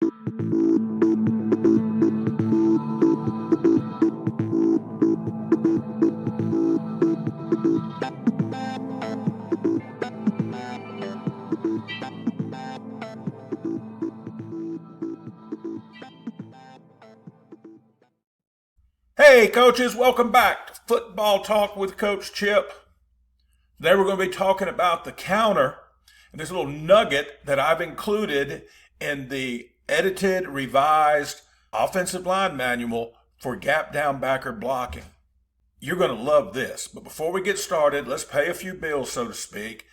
Hey coaches, welcome back to Football Talk with Coach Chip. Today we're going to be talking about the counter and this little nugget that I've included in the edited, revised offensive line manual for gap down backer blocking. You're going to love this, but before we get started, let's pay a few bills, so to speak.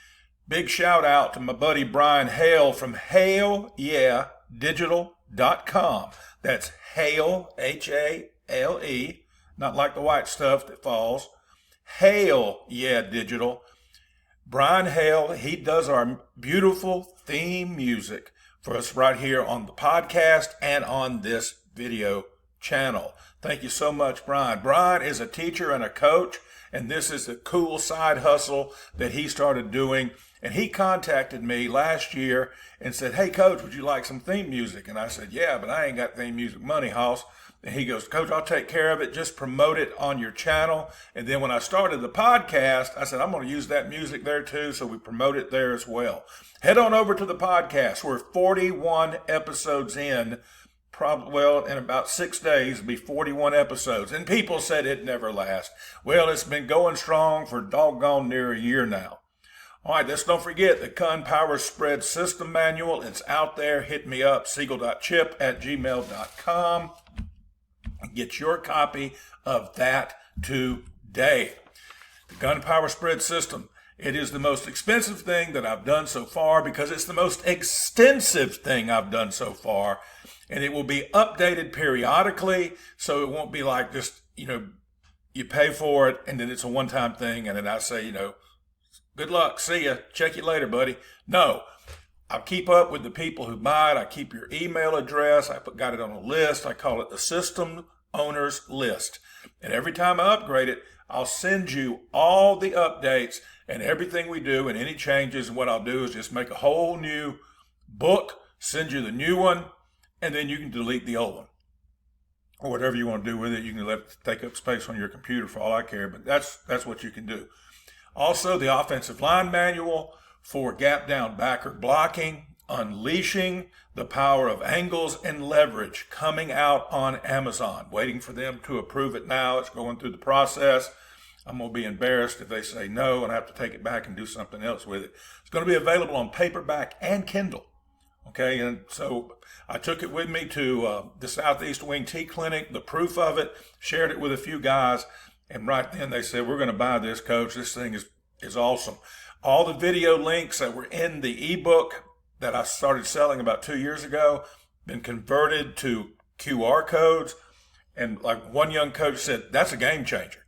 Big shout out to my buddy Brian Hale from HaleYeahDigital.com. That's Hale, Hale, not like the white stuff that falls. Hale, yeah, digital. Brian Hale, he does our beautiful theme music for us right here on the podcast and on this video channel. Thank you so much, Brian. Brian is a teacher and a coach, and this is the cool side hustle that he started doing. And he contacted me last year and said, hey, Coach, would you like some theme music? And I said, yeah, but I ain't got theme music money, Hoss. And he goes, Coach, I'll take care of it. Just promote it on your channel. And then when I started the podcast, I said, I'm going to use that music there too. So we promote it there as well. Head on over to the podcast. We're 41 episodes in. Probably, in about 6 days, it'll be 41 episodes. And people said it never lasts. Well, it's been going strong for doggone near a year now. All right, let's don't forget the Power Spread System Manual. It's out there. Hit me up, siegel.chip@gmail.com. Get your copy of that today. The Gunpowder Spread System. It is the most expensive thing that I've done so far because it's the most extensive thing I've done so far. And it will be updated periodically, so it won't be like just, you pay for it and then it's a one-time thing and then I say, good luck, see ya, check you later, buddy. No, I'll keep up with the people who buy it. I keep your email address. I got it on a list. I call it the System Owners List. And every time I upgrade it, I'll send you all the updates and everything we do and any changes. And what I'll do is just make a whole new book, send you the new one, and then you can delete the old one. Or whatever you want to do with it. You can let it take up space on your computer for all I care, but that's what you can do. Also, the offensive line manual for gap down backer blocking, unleashing the power of angles and leverage, coming out on Amazon. Waiting for them to approve it now. It's going through the process. I'm going to be embarrassed if they say no and I have to take it back and do something else with it. It's going to be available on paperback and Kindle. Okay, and so I took it with me to the Southeast Wing Tea Clinic, the proof of it, shared it with a few guys, and right then they said, we're going to buy this, Coach. This thing is awesome. All the video links that were in the ebook that I started selling about 2 years ago, been converted to QR codes. And like one young coach said, that's a game changer.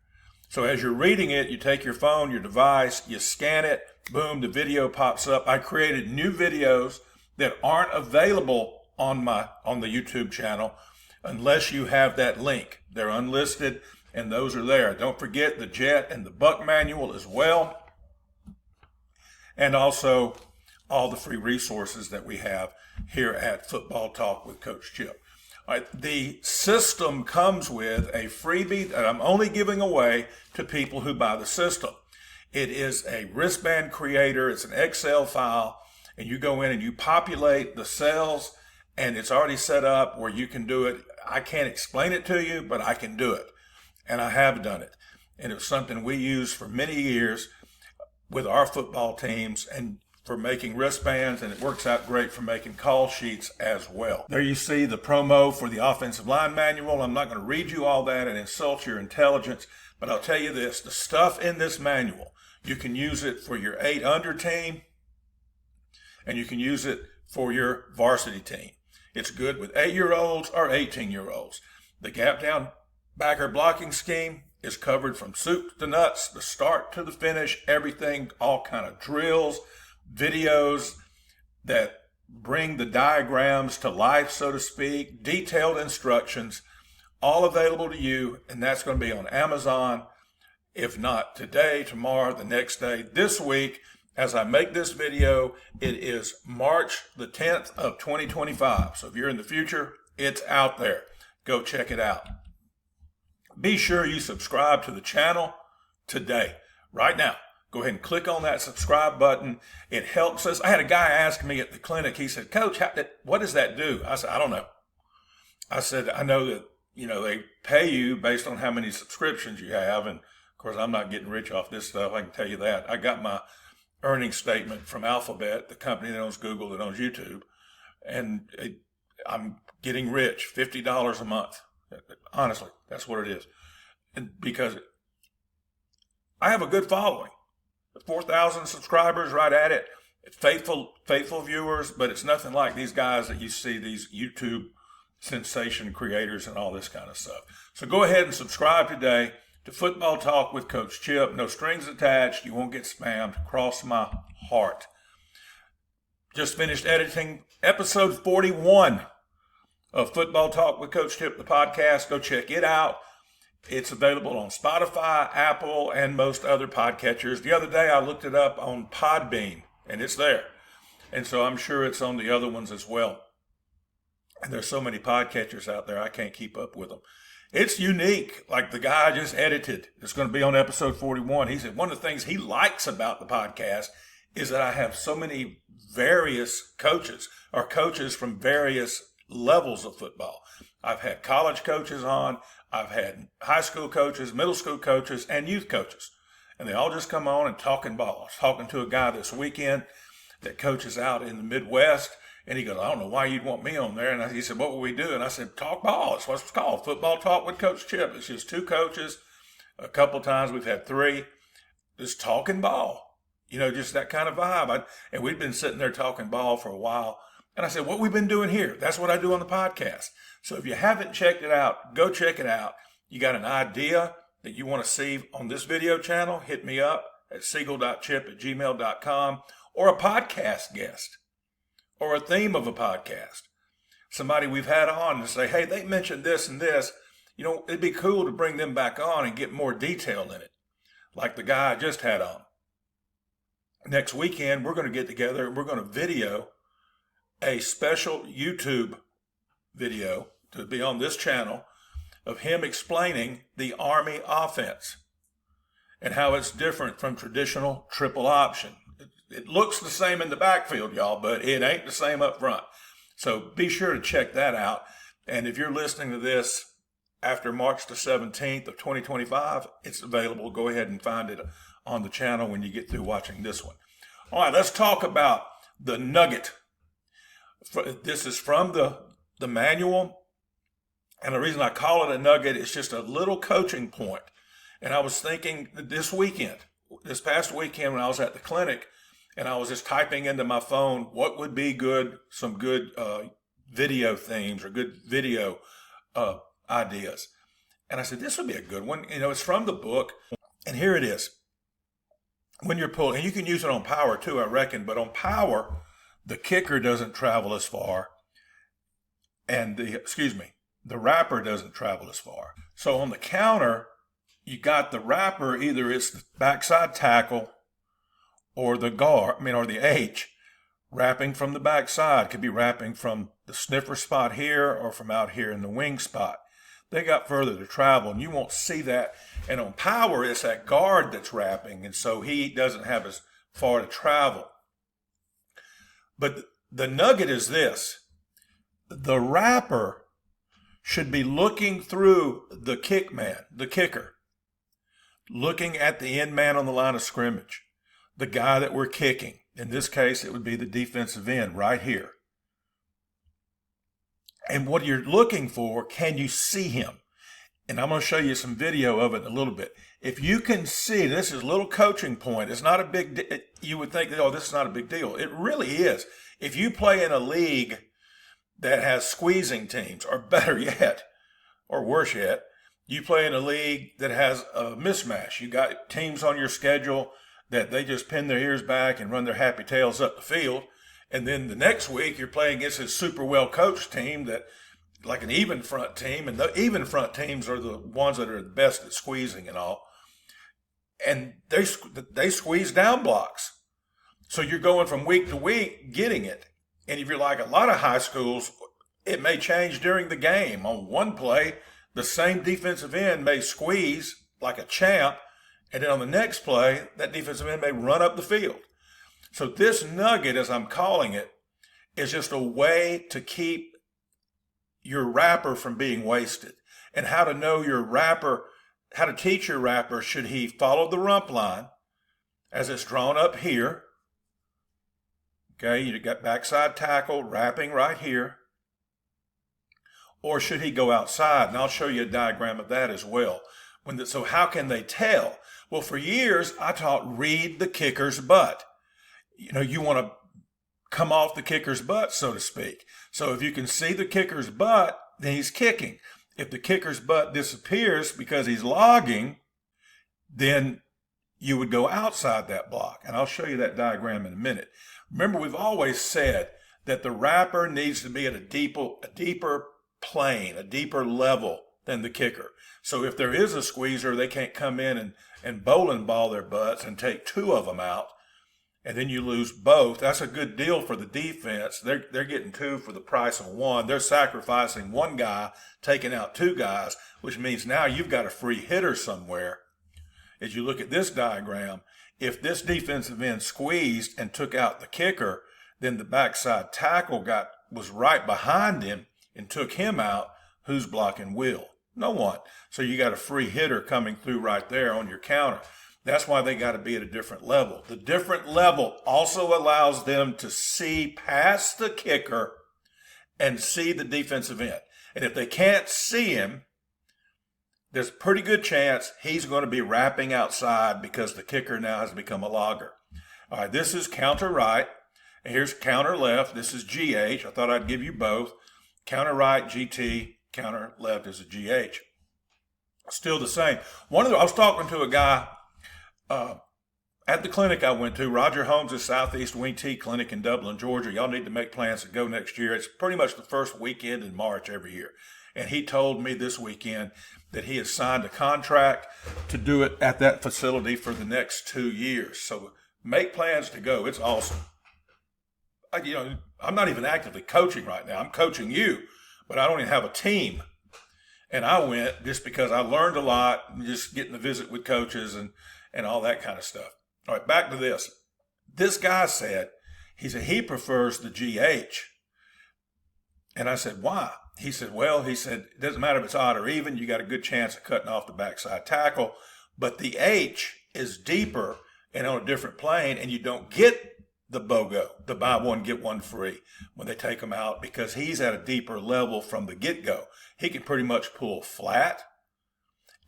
So as you're reading it, you take your phone, your device, you scan it, boom, the video pops up. I created new videos that aren't available on the YouTube channel unless you have that link. They're unlisted and those are there. Don't forget the Jet and the Buck manual as well. And also all the free resources that we have here at Football Talk with Coach Chip. All right, the system comes with a freebie that I'm only giving away to people who buy the system. It is a wristband creator. It's an Excel file, and you go in and you populate the cells, and it's already set up where you can do it. I can't explain it to you, but I can do it, and I have done it. And it was something we used for many years with our football teams and for making wristbands, and it works out great for making call sheets as well. There you see the promo for the offensive line manual. I'm not going to read you all that and insult your intelligence, but I'll tell you this, the stuff in this manual, you can use it for your 8-under team, and you can use it for your varsity team. It's good with 8-year-olds or 18-year-olds. The gap down backer blocking scheme is covered from soup to nuts, the start to the finish, everything, all kind of drills, videos that bring the diagrams to life, so to speak, detailed instructions, all available to you, and that's going to be on Amazon. If not today, tomorrow, the next day, this week, as I make this video, it is March the 10th of 2025. So if you're in the future, it's out there. Go check it out. Be sure you subscribe to the channel today, right now. Go ahead and click on that subscribe button. It helps us. I had a guy ask me at the clinic, he said, Coach, what does that do? I said, I don't know. I said, I know that, they pay you based on how many subscriptions you have. And of course, I'm not getting rich off this stuff. I can tell you that. I got my earnings statement from Alphabet, the company that owns Google, that owns YouTube. And I'm getting rich, $50 a month. Honestly, that's what it is. And because I have a good following, 4,000 subscribers right at it, faithful viewers, but it's nothing like these guys that you see, these YouTube sensation creators and all this kind of stuff. So go ahead and subscribe today to Football Talk with Coach Chip. No strings attached. You won't get spammed. Cross my heart. Just finished editing episode 41 of Football Talk with Coach Chip, the podcast. Go check it out. It's available on Spotify, Apple, and most other podcatchers. The other day I looked it up on Podbean, and it's there. And so I'm sure it's on the other ones as well. And there's so many podcatchers out there, I can't keep up with them. It's unique, like the guy I just edited. It's going to be on episode 41. He said one of the things he likes about the podcast is that I have so many various coaches, or coaches from various levels of football. I've had college coaches on, I've had high school coaches, middle school coaches, and youth coaches. And they all just come on and talking ball. I was talking to a guy this weekend that coaches out in the Midwest, and he goes, I don't know why you'd want me on there. And he said, what will we do? And I said, talk ball. That's what it's called, Football Talk with Coach Chip. It's just two coaches. A couple times we've had three, just talking ball. Just that kind of vibe. And we've been sitting there talking ball for a while. And I said, what we've been doing here, that's what I do on the podcast. So if you haven't checked it out, go check it out. You got an idea that you want to see on this video channel, hit me up at siegel.chip@gmail.com, or a podcast guest, or a theme of a podcast. Somebody we've had on to say, hey, they mentioned this and this. It'd be cool to bring them back on and get more detail in it, like the guy I just had on. Next weekend, we're going to get together and we're going to video a special YouTube video to be on this channel of him explaining the Army offense and how it's different from traditional triple option. It looks the same in the backfield, y'all, but it ain't the same up front. So be sure to check that out. And if you're listening to this after March the 17th of 2025, it's available. Go ahead and find it on the channel when you get through watching this one. All right, let's talk about the Nugget. This is from the manual. And the reason I call it a nugget is just a little coaching point. And I was thinking this past weekend when I was at the clinic, and I was just typing into my phone, what would be some good video themes or good video ideas. And I said, this would be a good one. It's from the book. And here it is. When you're pulling, and you can use it on power too, I reckon, but on power, the kicker doesn't travel as far. And the wrapper doesn't travel as far. So on the counter, you got the wrapper, either it's the backside tackle or the or the H, wrapping from the backside. Could be wrapping from the sniffer spot here or from out here in the wing spot. They got further to travel, and you won't see that. And on power, it's that guard that's wrapping, and so he doesn't have as far to travel. But the nugget is this. The wrapper should be looking through the kicker, looking at the end man on the line of scrimmage, the guy that we're kicking. In this case, it would be the defensive end right here. And what you're looking for, can you see him? And I'm going to show you some video of it in a little bit. If you can see, this is a little coaching point. It's not a big deal. You would think that, oh, this is not a big deal. It really is. If you play in a league that has squeezing teams, or better yet, or worse yet, you play in a league that has a mismatch. You got teams on your schedule that they just pin their ears back and run their happy tails up the field. And then the next week you're playing against a super well coached team that, like an even front team, and the even front teams are the ones that are the best at squeezing and all. And they squeeze down blocks. So you're going from week to week getting it. And if you're like a lot of high schools, it may change during the game. On one play, the same defensive end may squeeze like a champ, and then on the next play, that defensive end may run up the field. So this nugget, as I'm calling it, is just a way to keep your wrapper from being wasted. And how to know your wrapper, how to teach your wrapper, should he follow the rump line as it's drawn up here? Okay, you got backside tackle wrapping right here. Or should he go outside? And I'll show you a diagram of that as well. So how can they tell? Well, for years, I taught read the kicker's butt. You want to come off the kicker's butt, so to speak. So if you can see the kicker's butt, then he's kicking. If the kicker's butt disappears because he's logging, then you would go outside that block. And I'll show you that diagram in a minute. Remember, we've always said that the wrapper needs to be at a deeper plane, a deeper level than the kicker. So if there is a squeezer, they can't come in and bowling ball their butts and take two of them out, and then you lose both. That's a good deal for the defense. They're getting two for the price of one. They're sacrificing one guy, taking out two guys, which means now you've got a free hitter somewhere. As you look at this diagram, if this defensive end squeezed and took out the kicker, then the backside tackle was right behind him and took him out. Who's blocking Will? No one. So you got a free hitter coming through right there on your counter. That's why they got to be at a different level. The different level also allows them to see past the kicker and see the defensive end. And if they can't see him, there's a pretty good chance he's going to be wrapping outside because the kicker now has become a logger. All right, this is counter right, and here's counter left. This is GH. I thought I'd give you both. Counter right, GT. Counter left is a GH. Still the same. I was talking to a guy at the clinic I went to, Roger Holmes' Southeast Wing T Clinic in Dublin, Georgia. Y'all need to make plans to go next year. It's pretty much the first weekend in March every year. And he told me this weekend that he has signed a contract to do it at that facility for the next 2 years. So make plans to go. It's awesome. I'm not even actively coaching right now. I'm coaching you, but I don't even have a team. And I went just because I learned a lot, just getting to visit with coaches and all that kind of stuff. All right, back to this. This guy said he prefers the GH. And I said, why? He said, it doesn't matter if it's odd or even. You got a good chance of cutting off the backside tackle. But the H is deeper and on a different plane, and you don't get the BOGO, the buy one, get one free, when they take him out, because he's at a deeper level from the get-go. He can pretty much pull flat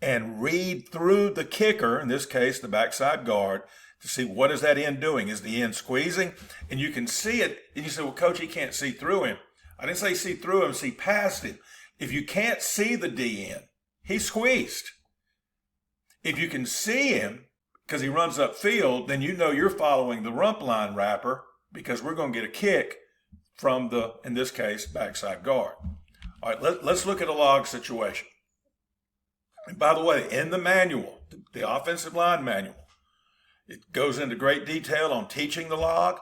and read through the kicker, in this case, the backside guard, to see what is that end doing. Is the end squeezing? And you can see it, and you say, well, Coach, he can't see through him. I didn't say see through him, see past him. If you can't see the DN, he's squeezed. If you can see him, because he runs upfield, then you know you're following the rump line wrapper, because we're going to get a kick from the, in this case, backside guard. All right, let's look at a log situation. And by the way, in the manual, the offensive line manual, it goes into great detail on teaching the log,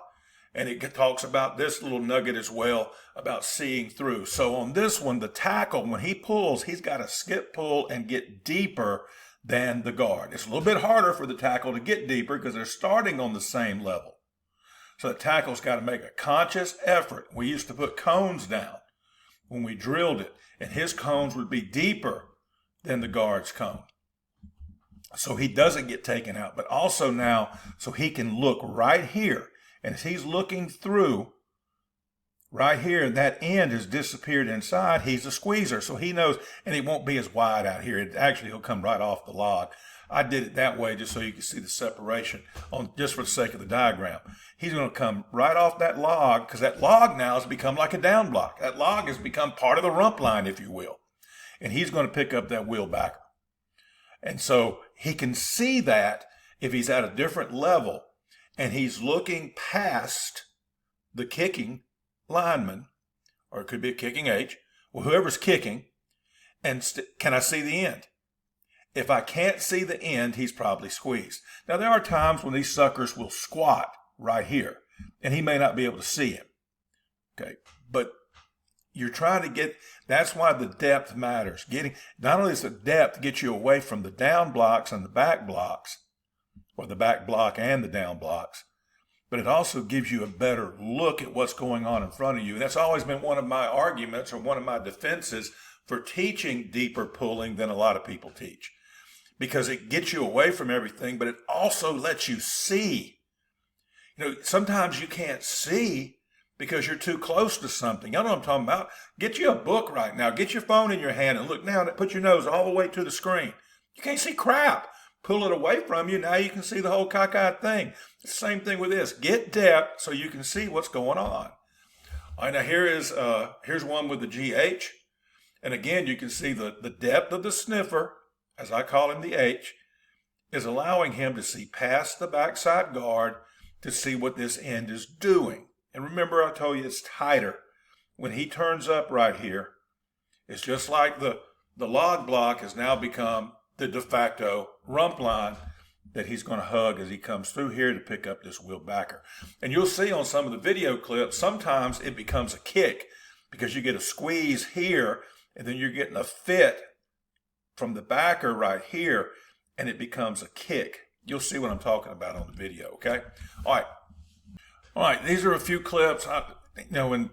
and it talks about this little nugget as well, about seeing through. So on this one, the tackle, when he pulls, he's got to skip pull and get deeper than the guard. It's a little bit harder for the tackle to get deeper because they're starting on the same level. So the tackle's got to make a conscious effort. We used to put cones down when we drilled it, and his cones would be deeper than the guard's cone. So he doesn't get taken out, but also now, so he can look right here. And as he's looking through right here, and that end has disappeared inside, he's a squeezer. So he knows, and it won't be as wide out here. He'll come right off the log. I did it that way just so you can see the separation, just for the sake of the diagram. He's going to come right off that log, because that log now has become like a down block. That log has become part of the rump line, if you will. And he's going to pick up that wheel backer. And so he can see that if he's at a different level and he's looking past the kicking lineman, or it could be a kicking H, or whoever's kicking, and can I see the end? If I can't see the end, he's probably squeezed. Now, there are times when these suckers will squat right here. And he may not be able to see him. Okay. But you're trying to get, that's why the depth matters. Not only does the depth get you away from the down blocks and the back blocks, or the back block and the down blocks, but it also gives you a better look at what's going on in front of you. And that's always been one of my arguments, or one of my defenses for teaching deeper pulling than a lot of people teach, because it gets you away from everything, but it also lets you see. Sometimes you can't see because you're too close to something. Y'all know what I'm talking about. Get you a book right now. Get your phone in your hand and look down and put your nose all the way to the screen. You can't see crap. Pull it away from you. Now you can see the whole cockeyed thing. It's the same thing with this. Get depth so you can see what's going on. All right, now here's one with the GH. And again, you can see the depth of the sniffer, as I call him the H, is allowing him to see past the backside guard to see what this end is doing. And remember, I told you it's tighter. When he turns up right here, it's just like the log block has now become the de facto rump line that he's going to hug as he comes through here to pick up this wheel backer. And you'll see on some of the video clips, sometimes it becomes a kick because you get a squeeze here and then you're getting a fit from the backer right here and it becomes a kick. You'll see what I'm talking about on the video, okay? All right, these are a few clips. And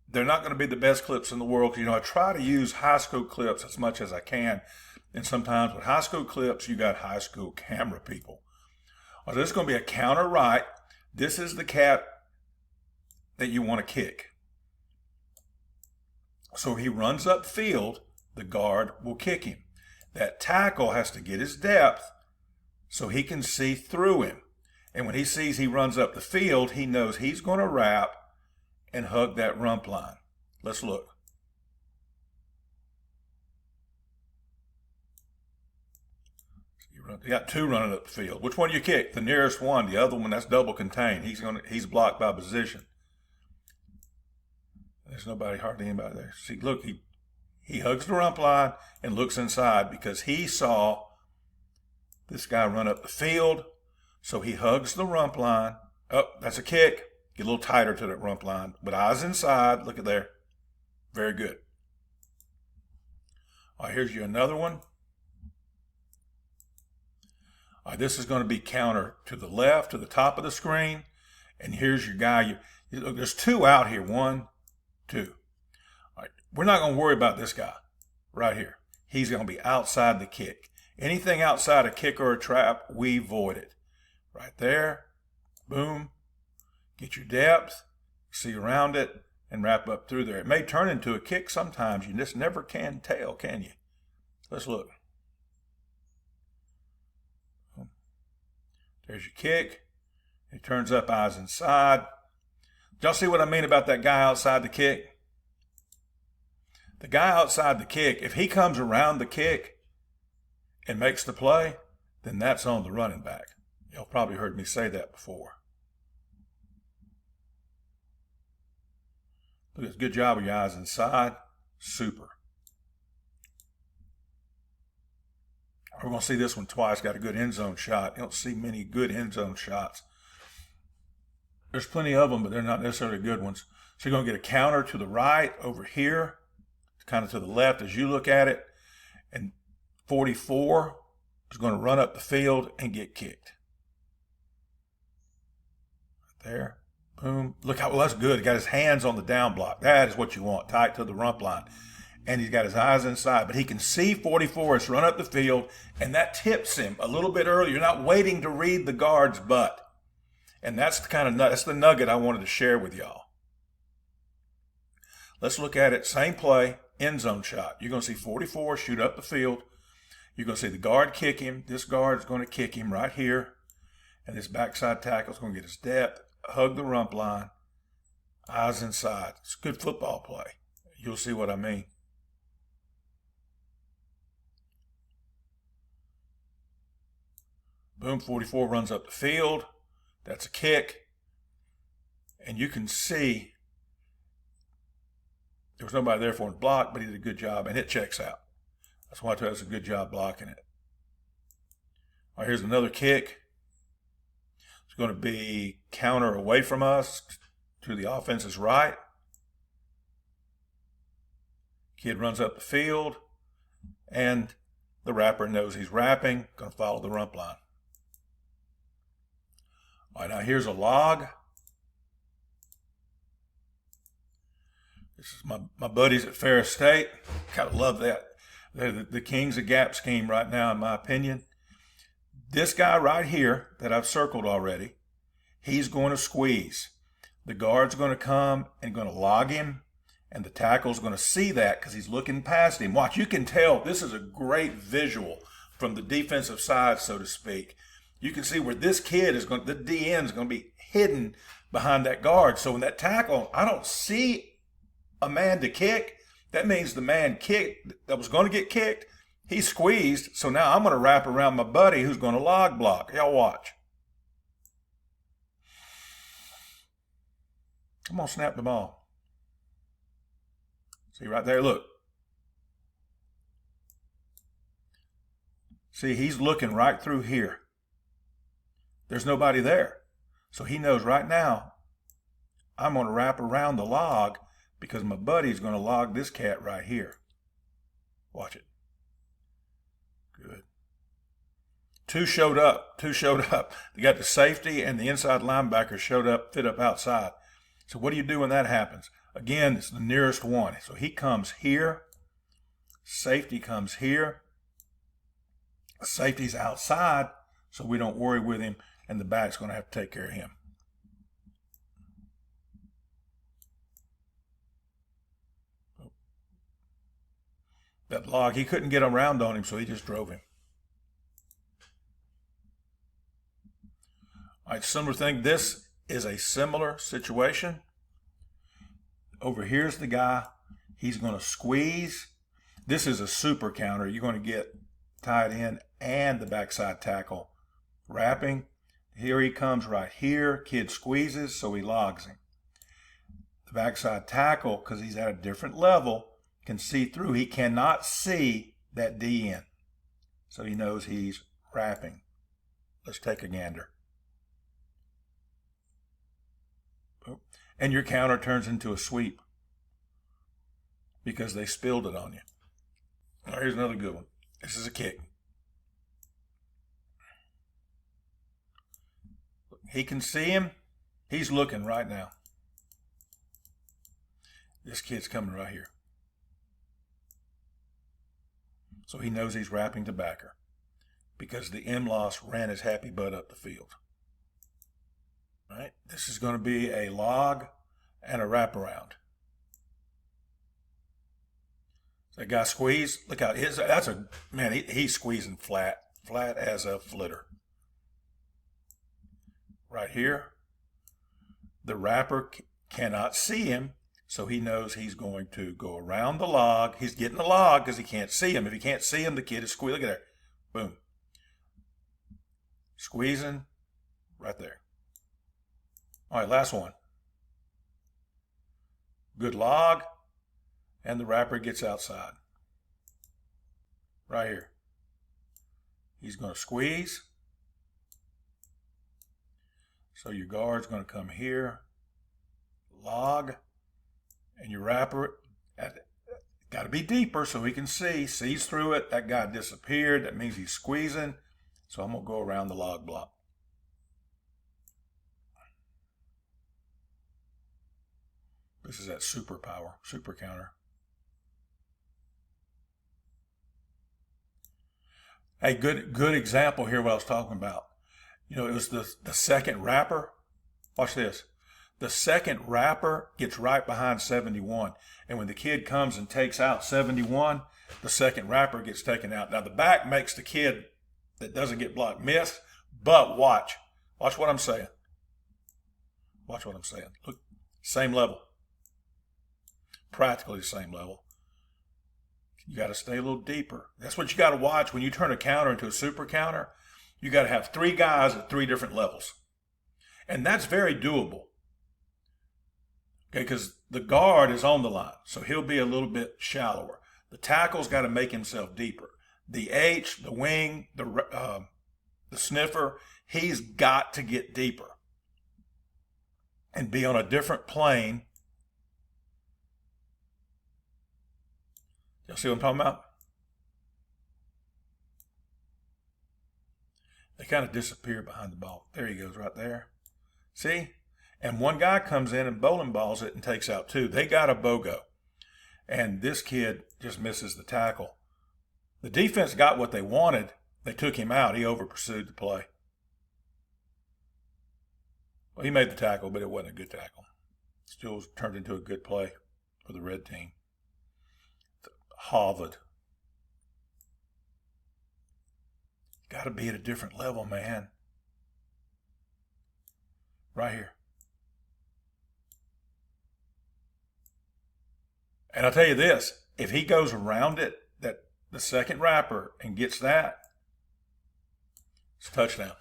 they're not going to be the best clips in the world. I try to use high school clips as much as I can. And sometimes with high school clips, you got high school camera people. So this is going to be a counter right. This is the cat that you want to kick. So he runs up field, the guard will kick him. That tackle has to get his depth so he can see through him. And when he sees he runs up the field, he knows he's going to wrap and hug that rump line. Let's look. You got two running up the field. Which one do you kick? The nearest one. The other one, that's double contained. He's blocked by position. There's hardly anybody there. See, look, he hugs the rump line and looks inside because he saw this guy run up the field. So he hugs the rump line. Oh, that's a kick. Get a little tighter to that rump line. But eyes inside. Look at there. Very good. All right, here's you another one. All right, this is going to be counter to the left, to the top of the screen. And here's your guy. Look, there's two out here. 1, 2. All right, we're not going to worry about this guy right here. He's going to be outside the kick. Anything outside a kick or a trap, we void it. Right there. Boom. Get your depth. See around it and wrap up through there. It may turn into a kick sometimes. You just never can tell, can you? Let's look. There's your kick. It turns up, eyes inside. Y'all see what I mean about that guy outside the kick? The guy outside the kick, if he comes around the kick and makes the play, then that's on the running back. Y'all probably heard me say that before. Look, it's a good job with your eyes inside. Super. We're going to see this one twice. Got a good end zone shot. You don't see many good end zone shots. There's plenty of them, but they're not necessarily good ones. So you're going to get a counter to the right over here, kind of to the left as you look at it. And 44 is going to run up the field and get kicked. Right there. Boom. Look how, well, that's good. He got his hands on the down block. That is what you want, tight to the rump line. And he's got his eyes inside, but he can see 44 is run up the field, and that tips him a little bit earlier. You're not waiting to read the guard's butt. And that's that's the nugget I wanted to share with y'all. Let's look at it. Same play, end zone shot. You're going to see 44 shoot up the field. You're going to see the guard kick him. This guard is going to kick him right here. And this backside tackle is going to get his depth, hug the rump line, eyes inside. It's a good football play. You'll see what I mean. Boom, 44 runs up the field. That's a kick. And you can see there was nobody there for him to block, but he did a good job, and it checks out. That's why it does a good job blocking it. All right, here's another kick. going to be counter away from us to the offense's right. Kid runs up the field, and the wrapper knows he's wrapping, going to follow the rump line. All right, now here's a log. This is my buddies at Ferris State. Kind of love that. They're the kings of gap scheme right now, in my opinion. This guy right here that I've circled already, he's going to squeeze. The guard's going to come and going to log him, and the tackle's going to see that because he's looking past him. Watch, you can tell this is a great visual from the defensive side, so to speak. You can see where this kid is going, the DN is going to be hidden behind that guard. So when that tackle, I don't see a man to kick. That means the man kicked that was going to get kicked, he squeezed. So now I'm going to wrap around my buddy who's going to log block. Y'all watch. I'm going to snap the ball. See right there, look. See, he's looking right through here. There's nobody there. So he knows right now I'm going to wrap around the log because my buddy's going to log this cat right here. Watch it. Good. Two showed up. They got the safety and the inside linebacker showed up, fit up outside. So what do you do when that happens? Again, it's the nearest one. So he comes here. Safety comes here. Safety's outside, so we don't worry with him, and the back's going to have to take care of him. That log, he couldn't get around on him, so he just drove him. All right, similar thing. This is a similar situation. Over here's the guy. He's going to squeeze. This is a super counter. You're going to get tight end and the backside tackle wrapping. Here he comes right here. Kid squeezes, so he logs him. The backside tackle, because he's at a different level, can see through. He cannot see that DN, so he knows he's wrapping. Let's take a gander. And your counter turns into a sweep because they spilled it on you. All right, here's another good one. This is a kick. He can see him. He's looking right now. This kid's coming right here. So he knows he's wrapping to backer because the EMLOS ran his happy butt up the field. All right, this is going to be a log and a wraparound. That guy squeeze. Look out! That's a man. He's squeezing flat as a flitter. Right here, the wrapper cannot see him, so he knows he's going to go around the log. He's getting the log because he can't see him. If he can't see him, the kid is squeezing. Look at there, boom, squeezing right there. All right, last one. Good log, and the wrapper gets outside. Right here. He's going to squeeze. So your guard's going to come here, log, and your wrapper, got to be deeper so he can see, sees through it. That guy disappeared. That means he's squeezing. So I'm going to go around the log block. This is that super counter. Hey, good example here what I was talking about. You know, it was the second wrapper. Watch this. The second wrapper gets right behind 71. And when the kid comes and takes out 71, the second wrapper gets taken out. Now, the back makes the kid that doesn't get blocked miss. But watch. Watch what I'm saying. Watch what I'm saying. Look, same level. Practically the same level. You got to stay a little deeper. That's what you got to watch when you turn a counter into a super counter. You got to have three guys at three different levels. And that's very doable. Okay, because the guard is on the line, so he'll be a little bit shallower. The tackle's got to make himself deeper. The H, the wing, the sniffer, He's got to get deeper and be on a different plane. Y'all see what I'm talking about? They kind of disappear behind the ball. There he goes right there. See? And one guy comes in and bowling balls it and takes out two. They got a BOGO. And this kid just misses the tackle. The defense got what they wanted. They took him out. He over-pursued the play. Well, he made the tackle, but it wasn't a good tackle. Still turned into a good play for the red team. Harvard. Got to be at a different level, man. Right here. And I'll tell you this, if he goes around it, that the second wrapper, and gets that, it's a touchdown.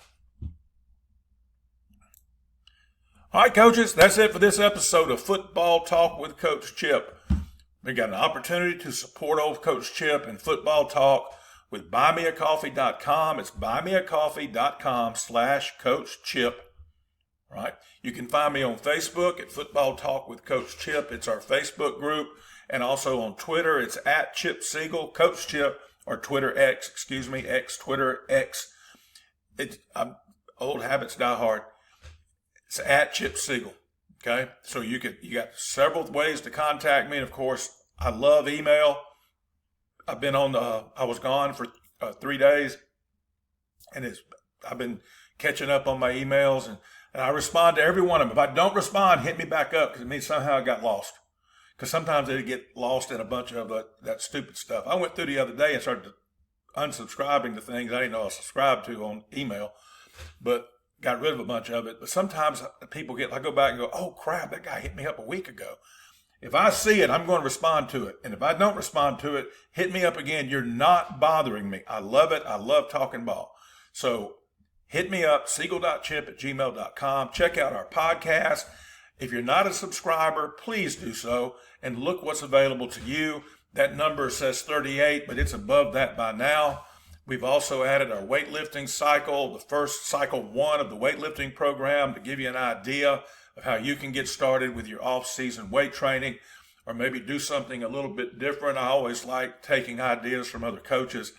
All right, coaches, that's it for this episode of Football Talk with Coach Chip. We got an opportunity to support old Coach Chip in Football Talk with buymeacoffee.com. It's buymeacoffee.com/Coach Chip. Right? You can find me on Facebook at Football Talk with Coach Chip. It's our Facebook group. And also on Twitter, it's at Chip Siegel, Coach Chip, or Twitter X, Twitter X. Old habits die hard. It's at Chip Siegel. Okay, so you got several ways to contact me, and of course, I love email. I've been I was gone for 3 days, and I've been catching up on my emails, and I respond to every one of them. If I don't respond, hit me back up, because it means somehow I got lost. Because sometimes they get lost in a bunch of that stupid stuff. I went through the other day and started unsubscribing to things I didn't know I subscribed to on email, but got rid of a bunch of it. But sometimes people I go back and go, oh crap, that guy hit me up a week ago. If I see it, I'm going to respond to it. And if I don't respond to it, hit me up again. You're not bothering me. I love it. I love talking ball. So hit me up, siegel.chip@gmail.com. Check out our podcast. If you're not a subscriber, please do so and look what's available to you. That number says 38, but it's above that by now. We've also added our weightlifting cycle, the first cycle 1 of the weightlifting program, to give you an idea of how you can get started with your off-season weight training, or maybe do something a little bit different. I always like taking ideas from other coaches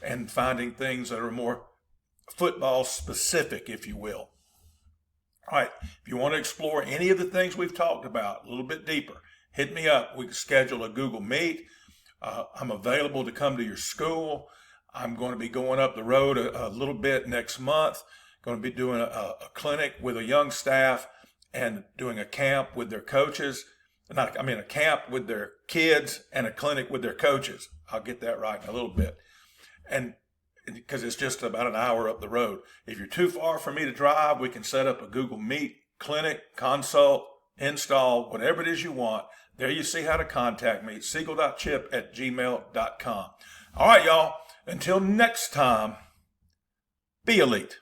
and finding things that are more football specific, if you will. All right, if you want to explore any of the things we've talked about a little bit deeper, hit me up. We can schedule a Google Meet. I'm available to come to your school. I'm going to be going up the road a little bit next month. Going to be doing a clinic with a young staff and doing a camp with their coaches. A camp with their kids and a clinic with their coaches. I'll get that right in a little bit. And because it's just about an hour up the road. If you're too far for me to drive, we can set up a Google Meet, clinic, consult, install, whatever it is you want. There you see how to contact me, siegel.chip@gmail.com. All right, y'all. Until next time, be elite.